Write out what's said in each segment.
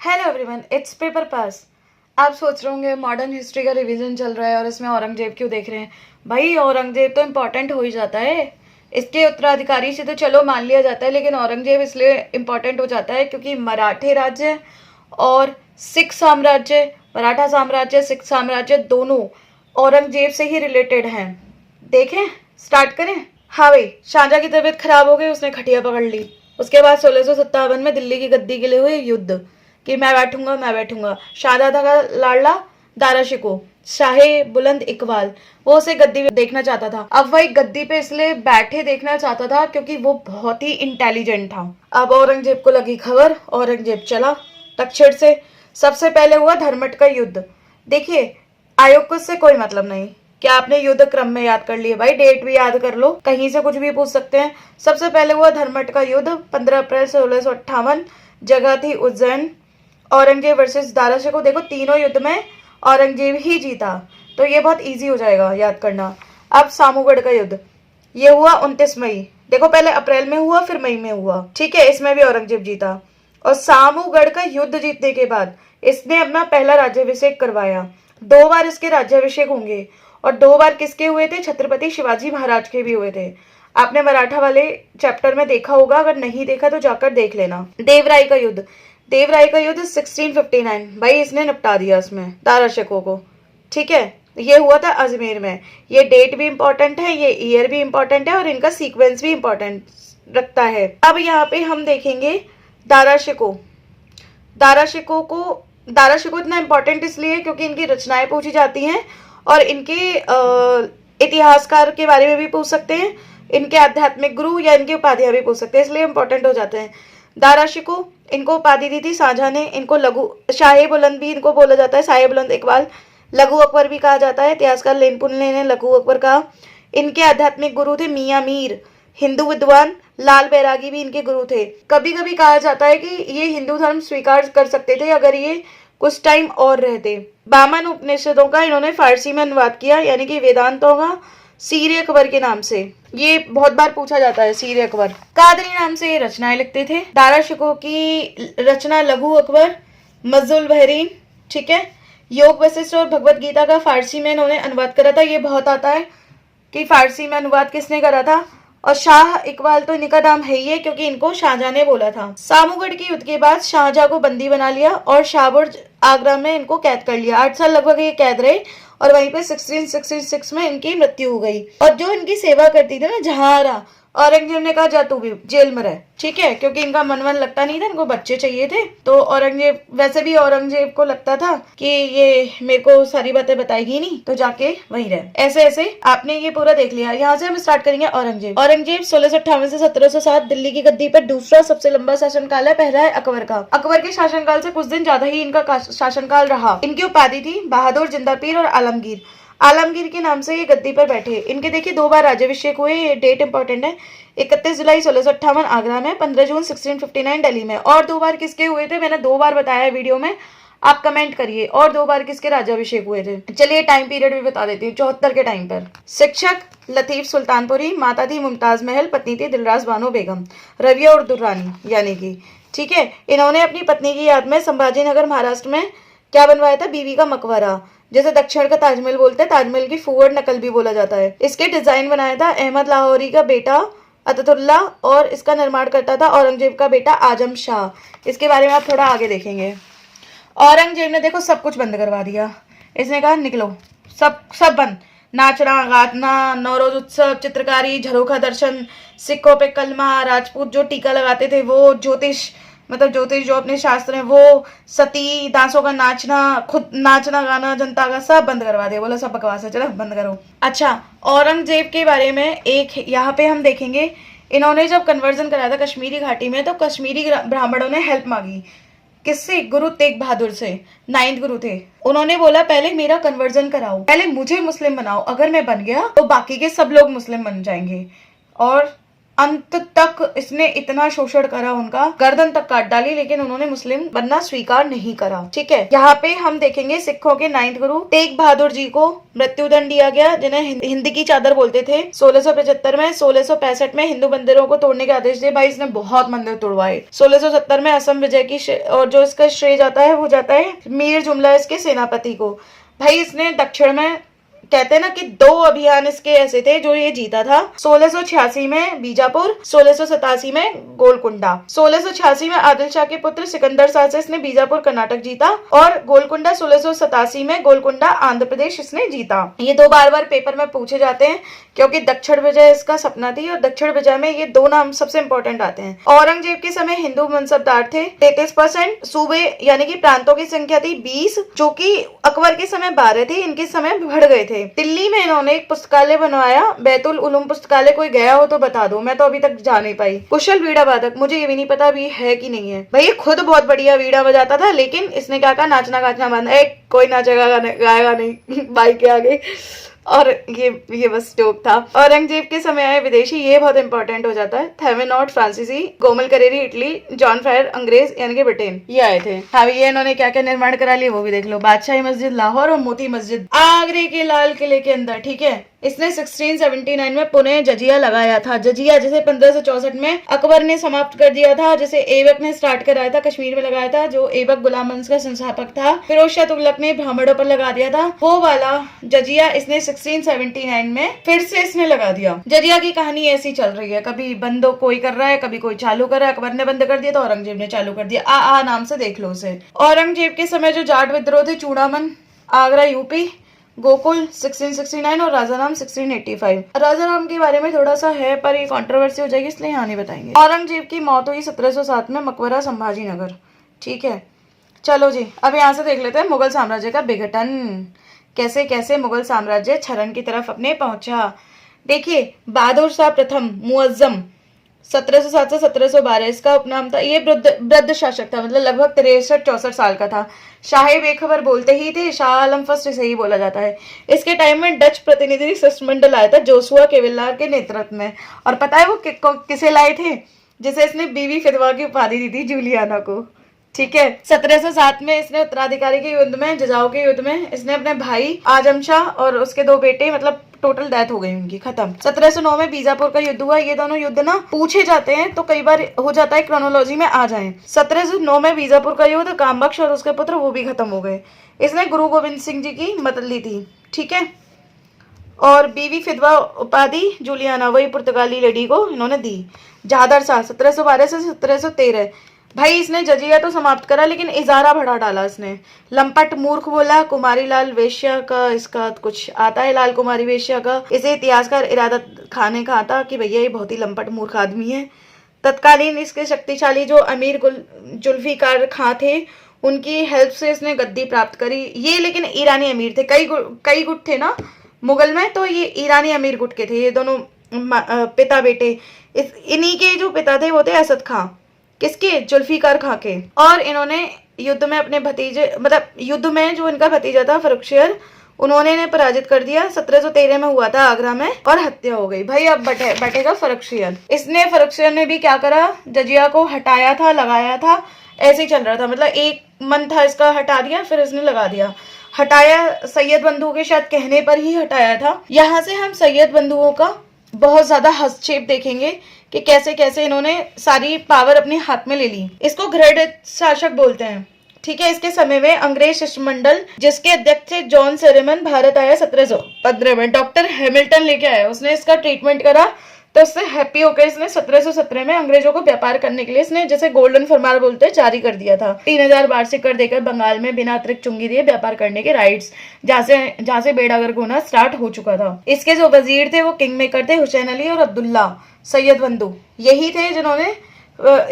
Hello everyone, it's paper pass. आप सोच रहे होंगे मॉडर्न हिस्ट्री का रिवीजन चल रहा है और इसमें औरंगजेब क्यों देख रहे हैं। भाई औरंगजेब तो इम्पोर्टेंट हो ही जाता है। इसके उत्तराधिकारी से तो चलो मान लिया जाता है, लेकिन औरंगजेब इसलिए इम्पोर्टेंट हो जाता है क्योंकि मराठे राज्य और सिख साम्राज्य, मराठा साम्राज्य, सिख साम्राज्य दोनों औरंगजेब से ही रिलेटेड हैं। देखें, स्टार्ट करें। हाँ भाई, शाहजहाँ की तबीयत खराब हो गई, उसने खटिया पकड़ ली। उसके बाद 1657 में दिल्ली की गद्दी के लिए हुए युद्ध कि मैं बैठूंगा। शाहजहाँ का लाडला दारा शिको, शाहे बुलंद इकबाल, वो उसे गद्दी पे देखना चाहता था। अब वही गद्दी पे इसलिए बैठे देखना चाहता था क्योंकि वो बहुत ही इंटेलिजेंट था। अब औरंगजेब को लगी खबर, औरंगजेब चला तक्षण से। सबसे पहले हुआ धर्मट का युद्ध। देखिए, आयोग को इससे कोई मतलब नहीं। क्या आपने युद्ध क्रम में याद कर लिए? भाई डेट भी याद कर लो, कहीं से कुछ भी पूछ सकते हैं। सबसे पहले हुआ धर्मट का युद्ध 15 अप्रैल 1658। जगह थी उज्जैन। औरंगजेब वर्सेस दारा शिकोह। देखो, तीनों युद्ध में औरंगजेब ही जीता, तो ये बहुत इजी हो जाएगा याद करना। अब सामूगढ़ का युद्ध, ये हुआ 29 मई। देखो, पहले अप्रैल में हुआ, फिर मई में हुआ, ठीक है। इसमें भी औरंगजेब जीता। और सामूगढ़ का युद्ध जीतने के बाद इसने अपना पहला राज्याभिषेक करवाया। 2 बार इसके राज्याभिषेक होंगे, और 2 बार किसके हुए थे? छत्रपति शिवाजी महाराज के भी हुए थे। आपने मराठा वाले चैप्टर में देखा होगा, अगर नहीं देखा तो जाकर देख लेना। देवराय का युद्ध, देवराय का युद्ध 1659। भाई इसने निपटा दिया इसमें दारा शिकोह को, ठीक है। ये हुआ था अजमेर में। ये डेट भी इंपॉर्टेंट है, ये ईयर भी इंपॉर्टेंट है, और इनका सीक्वेंस भी इंपॉर्टेंट रखता है। अब यहाँ पे हम देखेंगे दारा शिकोह। दारा शिकोह को, दारा शिकोह इतना इंपॉर्टेंट इसलिए क्योंकि इनकी रचनाएं पूछी जाती हैं, और इनके इतिहासकार के बारे में भी पूछ सकते हैं, इनके आध्यात्मिक गुरु या इनकी उपाधियां भी पूछ सकते हैं, इसलिए इंपॉर्टेंट हो जाते हैं। दारा शिकोह, इनको उपाधि दी थी शाहजहां ने। इनको लघु शाहे बुलंद भी इनको बोला जाता है, शाहे बुलंद इकबाल। लघु अकबर भी कहा जाता है, इतिहासकार लेनपुलने ने लघु अकबर कहा। इनके आध्यात्मिक गुरु थे मियाँ मीर, हिंदू विद्वान लाल बैरागी भी इनके गुरु थे। कभी कभी कहा जाता है कि ये हिंदू धर्म स्वीकार कर सकते थे अगर ये कुछ टाइम और रहते। बामन उपनिषदों का इन्होंने फारसी में अनुवाद किया, यानी कि वेदांतों का सीर अकबर के नाम से। ये बहुत बार पूछा जाता है, सीर अकबर। कादरी नाम से ये रचनाएं लिखते थे। दारा शिकोह की रचना लघु अकबर, मज़्ज़ुल बहरीन, ठीक है। योग वशिष्ठ और भगवत गीता का फारसी में इन्होंने अनुवाद करा था। ये बहुत आता है कि फारसी में अनुवाद किसने करा था। और शाह इकबाल तो इनका नाम है ही है क्योंकि इनको शाहजहां ने बोला था। सामूगढ़ के युद्ध के बाद शाहजहां को बंदी बना लिया और शाहबुर्ज आगरा में इनको कैद कर लिया। 8 साल लगभग ये कैद रहे, और वहीं पे 1666 में इनकी मृत्यु हो गई। और जो इनकी सेवा करती थी ना जहांआरा, औरंगजेब ने कहा जा तू भी जेल में रह, ठीक है, क्योंकि इनका मन लगता नहीं था, इनको बच्चे चाहिए थे। तो औरंगजेब, वैसे भी औरंगजेब को लगता था कि ये मेरे को सारी बातें बताएगी नहीं, तो जाके वहीं रहे। ऐसे ऐसे आपने ये पूरा देख लिया। यहाँ से हम स्टार्ट करेंगे औरंगजेब। औरंगजेब 1658 से 1707 दिल्ली की गद्दी पर दूसरा सबसे लंबा शासनकाल है। पहला है अकबर का। अकबर के शासनकाल से कुछ दिन ज्यादा ही इनका शासनकाल रहा। इनकी उपाधि थी बहादुर, जिंदा पीर और आलमगीर। आलमगीर के नाम से ये गद्दी पर बैठे। इनके देखिए 2 बार राज्याभिषेक हुए, ये डेट इंपॉर्टेंट है। 31 जुलाई 1658 आगरा में, 15 जून 1659 दिल्ली में। और 2 बार किसके हुए थे? मैंने 2 बार बताया है वीडियो में, आप कमेंट करिए। और 2 बार किसके राज्याभिषेक हुए थे? चलिए टाइम पीरियड भी बता देती हूँ। 74 के टाइम पर। शिक्षक लतीफ सुल्तानपुरी, माता थी मुमताज महल, पत्नी थी दिलराज बानो बेगम, रविया और दुर्रानी यानी कि, ठीक है। इन्होंने अपनी पत्नी की याद में संभाजीनगर महाराष्ट्र में क्या बनवाया था? बीवी का मकबरा, जैसे दक्षिण का ताजमहल बोलते हैं, ताजमहल की फूहड़ नकल भी बोला जाता है। इसके डिजाइन बनाया था अहमद लाहौरी का बेटा अततुल्ला, और इसका निर्माण करता था औरंगजेब का बेटा आजम शाह। इसके बारे में आप थोड़ा आगे देखेंगे। औरंगजेब ने देखो सब कुछ बंद करवा दिया। इसने कहा निकलो, सब बंद। नाचना, गाना, नौरोज उत्सव, चित्रकारी, झरोखा दर्शन, सिक्कों पे कलमा, राजपूत जो टीका लगाते थे वो, ज्योतिष मतलब ज्योतिष जो अपने शास्त्र हैं वो, सती दासों का नाचना, खुद नाचना गाना जनता का, सब बंद करवा दिया। बोला सब बकवास है, चलो बंद करो। अच्छा, औरंगजेब के बारे में एक यहाँ पे हम देखेंगे। इन्होंने जब कन्वर्जन कराया था कश्मीरी घाटी में, तो कश्मीरी ब्राह्मणों ने हेल्प मांगी। किससे? गुरु तेग बहादुर से, 9th गुरु थे। उन्होंने बोला पहले मेरा कन्वर्जन कराओ, पहले मुझे मुस्लिम बनाओ, अगर मैं बन गया तो बाकी के सब लोग मुस्लिम बन जाएंगे। और अंत तक इसने इतना शोषण करा, उनका गर्दन तक काट डाली, लेकिन उन्होंने मुस्लिम बनना स्वीकार नहीं करा। ठीक है, यहाँ पे हम देखेंगे सिखों के 9th गुरु तेग बहादुर जी को मृत्युदंड दिया गया, जिन्हें हिंद की चादर बोलते थे। 1675 में 1665 में हिंदू मंदिरों को तोड़ने के आदेश दिए। भाई इसने बहुत मंदिर तोड़वाए। 1670 में असम विजय की और जो इसका श्रेय जाता है वो जाता है मीर जुमला इसके सेनापति को। भाई इसने दक्षिण में, कहते हैं ना कि 2 अभियान इसके ऐसे थे जो ये जीता था। 1686 में बीजापुर, 1687 में गोलकुंडा। 1686 में आदिल शाह के पुत्र सिकंदर शाह से इसने बीजापुर कर्नाटक जीता, और गोलकुंडा 1687 में गोलकुंडा आंध्र प्रदेश इसने जीता। ये 2 बार पेपर में पूछे जाते हैं, क्योंकि दक्षिण विजय इसका सपना थी, और दक्षिण विजय में ये 2 नाम सबसे इंपॉर्टेंट आते हैं। औरंगजेब के समय हिंदू मनसबदार थे 33%, सूबे यानी कि प्रांतों की संख्या थी 20, जो कि अकबर के समय 12 थे, इनके समय बढ़ गए थे। दिल्ली में इन्होंने एक पुस्तकालय बनवाया, बैतुल उलूम पुस्तकालय। कोई गया हो तो बता दो, मैं तो अभी तक जा नहीं पाई। कुशल वीणा वादक, मुझे ये भी नहीं पता अभी है कि नहीं है। भाई खुद बहुत बढ़िया वीणा बजाता था, लेकिन इसने क्या कहा, नाचना गाचना बंद। कोई नाचेगा गाएगा नहीं बाइक के आगे। और ये बस जोक था। औरंगजेब के समय आए विदेशी, ये बहुत इंपॉर्टेंट हो जाता है। थेवेनॉट फ्रांसीसी, Gomal Kareri Italy, John fryer अंग्रेज यानी कि ब्रिटेन, ये आए थे। हाँ, ये इन्होंने क्या क्या निर्माण करा लिया वो भी देख लो। बादशाही मस्जिद लाहौर और मोती मस्जिद आगरे के लाल किले के अंदर। ठीक है, इसने 1679 में पुणे जजिया लगाया था। जजिया जिसे 1564 में अकबर ने समाप्त कर दिया था, जिसे ऐबक ने स्टार्ट कराया था, कश्मीर में लगाया था, जो ऐबक गुलाम वंश का संस्थापक था। फिरोज शाह तुगलक ने ब्राह्मणों पर लगा दिया था, वो वाला जजिया इसने 1679 में फिर से इसने लगा दिया। जजिया की कहानी ऐसी चल रही है, कभी बंद कोई कर रहा है, कभी कोई चालू कर रहा है। अकबर ने बंद कर दिया तो औरंगजेब ने चालू कर दिया। आ नाम से देख लो उसे। औरंगजेब के समय जो जाट विद्रोह थे, चूड़ामन आगरा यूपी, गोकुल 1669 और राजाराम 1685। राजाराम के बारे में थोड़ा सा है, पर ये कंट्रोवर्सी हो जाएगी, इसलिए यहाँ नहीं बताएंगे। औरंगजेब की मौत हुई 1707 में मकबरा संभाजी नगर। ठीक है, चलो जी, अब यहाँ से देख लेते हैं मुगल साम्राज्य का विघटन। कैसे कैसे मुगल साम्राज्य क्षरण की तरफ अपने पहुंचा। देखिए, बहादुर शाह प्रथम मुअज्जम 1707 से 1712 इसका उपनाम था। ये वृद्ध शासक था, मतलब लगभग 63-64 साल का था। शाही बेखबर बोलते ही थे, शाह आलम फर्स्ट इसे ही बोला जाता है। इसके टाइम में डच प्रतिनिधि शिष्टमंडल आया था जोशुआ केविलार के नेतृत्व में, और पता है वो किसे लाए थे, जिसे इसने बीवी फिदवा की उपाधि दी थी, जूलियाना को। ठीक है, 1707 में इसने उत्तराधिकारी के युद्ध में, जजाओ के युद्ध में, इसने अपने भाई आजम शाह और उसके 2 बेटे, मतलब टोटल डेथ हो गई उनकी, खत्म। 1709 में बीजापुर का युद्ध हुआ। ये दोनों युद्ध ना पूछे जाते हैं तो कई बार हो जाता है क्रोनोलॉजी में आ जाएं। 1709 में बीजापुर का युद्ध, कामबख्श और उसके पुत्र वो भी खत्म हो गए। इसने गुरु गोविंद सिंह जी की मदद ली थी। ठीक है, और बीवी फिदवा उपाधि जूलियाना, वही पुर्तगाली लेडी को इन्होंने दी। जहादर शाह 1712 से 1713। भाई इसने जजिया तो समाप्त करा, लेकिन इजारा बढ़ा डाला इसने। लंपट मूर्ख बोला, कुमारी लाल वेश्या का इसका कुछ आता है, लाल कुमारी वेश्या का। इसे इतिहासकार इरादत खान ने कहा था कि भैया ये बहुत ही लंपट मूर्ख आदमी है। तत्कालीन इसके शक्तिशाली जो अमीर जुल्फिकार खां थे, उनकी हेल्प से इसने गद्दी प्राप्त करी। ये लेकिन ईरानी अमीर थे, कई गुट थे ना मुगल में, तो ये ईरानी अमीर गुट के थे। ये दोनों पिता बेटे, इन्हीं के जो पिता थे वो थे असद खां, किसके, जुल्फिकार खां के। और इन्होंने युद्ध में अपने भतीजे, मतलब युद्ध में जो इनका भतीजा था फरुखशियर, उन्होंने इन्हें पराजित कर दिया। 1713 में हुआ था आगरा में, और हत्या हो गई। भाई अब बैठेगा फरुखशियर। फरुखशियर ने भी क्या करा, जजिया को हटाया था, लगाया था, ऐसे ही चल रहा था। मतलब एक मन था इसका, हटा दिया, फिर इसने लगा दिया। हटाया सैयद बंधुओं के शायद कहने पर ही हटाया था। यहाँ से हम सैयद बंधुओं का बहुत ज्यादा हस्तक्षेप देखेंगे कि कैसे कैसे इन्होंने सारी पावर अपने हाथ में ले ली। इसको घृणित शासक बोलते हैं। ठीक है, इसके समय में अंग्रेज शिष्टमंडल जिसके अध्यक्ष थे जॉन सेरेमन भारत आया 1715 में। डॉक्टर हैमिल्टन लेके आया, उसने इसका ट्रीटमेंट करा, तो उससे हैप्पी होकर इसने 1717 में अंग्रेजों को व्यापार करने के लिए इसने, जैसे गोल्डन फरमान बोलते हैं, जारी कर दिया था। 3000 वार्षिक कर देकर बंगाल में बिना अतिरिक्त चुंगी दिए व्यापार करने के राइट्स, जहाँ से बेड़ागर होना स्टार्ट हो चुका था। इसके जो वजीर थे वो किंग मेकर थे, हुसैन अली और अब्दुल्ला सैयद बंधु, यही थे जिन्होंने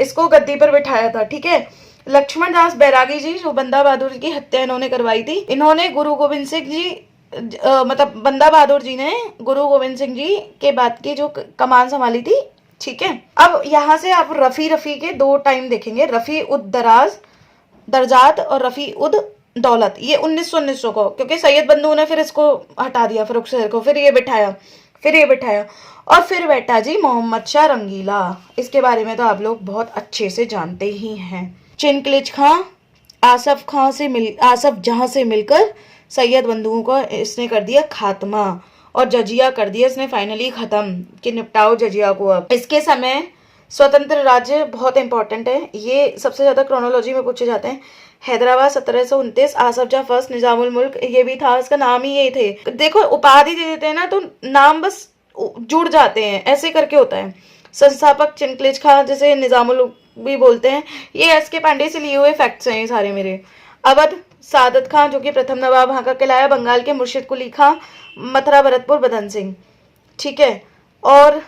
इसको गद्दी पर बिठाया था। ठीक है, लक्ष्मण दास बैरागी जी, जो बंदा बहादुर की हत्या इन्होंने करवाई थी, इन्होंने गुरु गोविंद सिंह जी, मतलब बंदा बहादुर जी ने गुरु गोविंद सिंह जी के बाद की जो कमान संभाली थी। ठीक है, अब यहाँ से आप रफी के 2 टाइम देखेंगे, रफी उद दरजात और रफी उद दौलत। ये 1900 को, क्योंकि सैयद बंधु ने फिर इसको हटा दिया फरुखशियर को, फिर ये बिठाया। फिर ये बिठाया और फिर बैठा जी मोहम्मद शाह रंगीला। इसके बारे में तो आप लोग बहुत अच्छे से जानते ही हैं। चिनकलिज खां आसफ जहां से मिलकर सैयद बंधुओं को इसने कर दिया खात्मा और जजिया कर दिया इसने फाइनली खत्म कि निपटाओ जजिया को। अब इसके समय स्वतंत्र राज्य बहुत इंपॉर्टेंट है, ये सबसे ज्यादा क्रोनोलॉजी में पूछे जाते हैं। हैदराबाद 1729, आसफ जाह फर्स्ट, निजामुल मुल्क ये भी था, इसका नाम ही ये थे। देखो उपाधि दे देते हैं ना तो नाम बस जुड़ जाते हैं, ऐसे करके होता है। संस्थापक चिनकलिज खां जिसे निजामुल भी बोलते हैं, ये एस के पांडे से लिए हुए फैक्ट्स हैं ये सारे मेरे। अवध सादत खां जो कि प्रथम नवाब वहां का कहलाया। बंगाल के मुर्शिद कुली खां, मथुरा भरतपुर बदन सिंह, ठीक है। और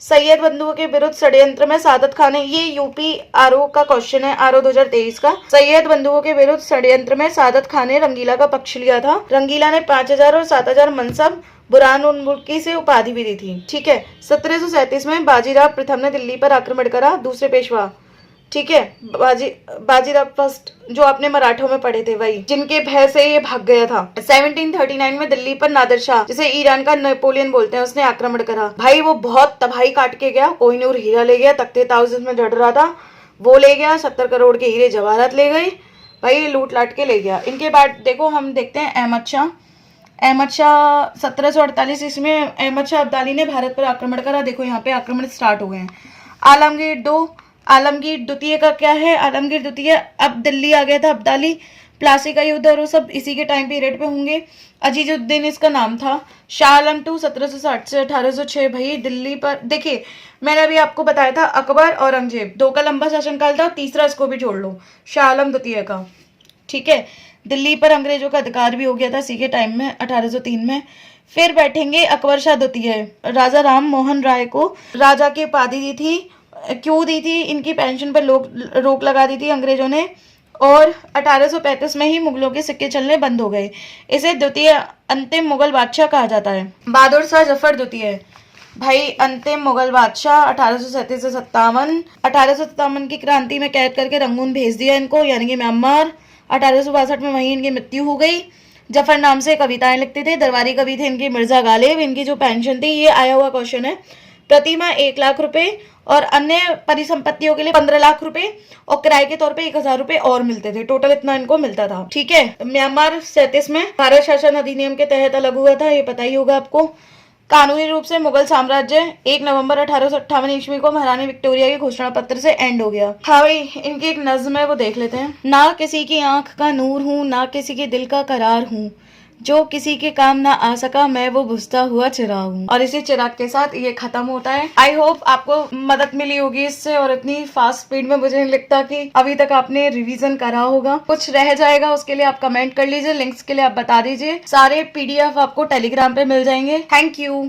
सैयद बंधुओं के विरुद्ध षड्यंत्र में सादत खान ने, ये यूपी आरओ का क्वेश्चन है, आरओ 2023 का। सैयद बंधुओं के विरुद्ध षड्यंत्र में सादत खान ने रंगीला का पक्ष लिया था। रंगीला ने 5000 और 7000 मनसब बुरहानुद्दीन से उपाधि भी दी थी, ठीक है। 1737 में बाजीराव प्रथम ने दिल्ली पर आक्रमण करा, दूसरे पेशवा, ठीक है। बाजीराव फर्स्ट जो आपने मराठों में पढ़े थे वही, जिनके भय से ये भाग गया था। 1739 में दिल्ली पर नादिर शाह जिसे ईरान का नेपोलियन बोलते हैं उसने आक्रमण करा। भाई वो बहुत तबाही काट के गया। कोहिनूर हीरा ले गया, तख्ते ताउस जिसमें जड़ रहा था वो ले गया, 70 करोड़ के हीरे जवाहरात ले गए भाई, लूट लाट के ले गया। इनके बाद देखो हम देखते हैं अहमद शाह 1748 इसमें अहमद शाह अब्दाली ने भारत पर आक्रमण करा। देखो यहाँ पे आक्रमण स्टार्ट हो गए हैं। आलमगीर द्वितीय का क्या है, आलमगीर द्वितीय, अब दिल्ली आ गया था अब्दाली, प्लासी का युद्ध और वो सब इसी के टाइम पीरियड पे होंगे। अजीजुद्दीन इसका नाम था। शाह आलम 1760 से 1806 भाई दिल्ली पर। देखिए मैंने अभी आपको बताया था अकबर औरंगजेब दो का लंबा शासनकाल था, तीसरा इसको भी जोड़ लो, शाह आलम द्वितीय का, ठीक है। दिल्ली पर अंग्रेजों का अधिकार भी हो गया था इसी के टाइम में 1803 में। फिर बैठेंगे अकबर शाह द्वितीय, राजा राम मोहन राय को राजा की उपाधि दी थी। क्यों दी थी, इनकी पेंशन पर रोक लगा दी थी अंग्रेजों ने, और 1835 में ही मुगलों के सिक्के चलने बंद हो गए। इसे द्वितीय अंतिम मुगल बादशाह कहा जाता है। बहादुर शाह जफर द्वितीय भाई अंतिम मुगल बादशाह 1837 से 57। 1857 की क्रांति में कैद करके रंगून भेज दिया इनको, यानी कि म्यांमार। 1862 में वहीं इनकी मृत्यु हो गई। जफर नाम से कविताएं लिखते थे, दरबारी कवि थे इनके मिर्जा गालिब। इनकी जो पेंशन थी, ये आया हुआ क्वेश्चन है, प्रतिमाह 1 लाख रुपए और अन्य परिसंपत्तियों के लिए 15 लाख रुपए और किराए के तौर पे 1000 रुपए और मिलते थे। टोटल इतना इनको मिलता था, ठीक है। म्यांमार 37 में भारत शासन अधिनियम के तहत अलग हुआ था, ये पता ही होगा आपको। कानूनी रूप से मुगल साम्राज्य 1 नवंबर 1858 ईस्वी को महारानी विक्टोरिया के घोषणा पत्र से एंड हो गया। हाँ भाई इनकी एक नज्म है वो देख लेते हैं। ना किसी की आंख का नूर हूँ, ना किसी के दिल का करार हूँ, जो किसी के काम ना आ सका मैं वो बुझता हुआ चिराग हूँ। और इसी चिराग के साथ ये खत्म होता है। आई होप आपको मदद मिली होगी इससे, और इतनी फास्ट स्पीड में मुझे नहीं लगता कि अभी तक आपने रिवीजन करा होगा। कुछ रह जाएगा उसके लिए आप कमेंट कर लीजिए, लिंक्स के लिए आप बता दीजिए। सारे PDF आपको टेलीग्राम पे मिल जाएंगे। Thank you.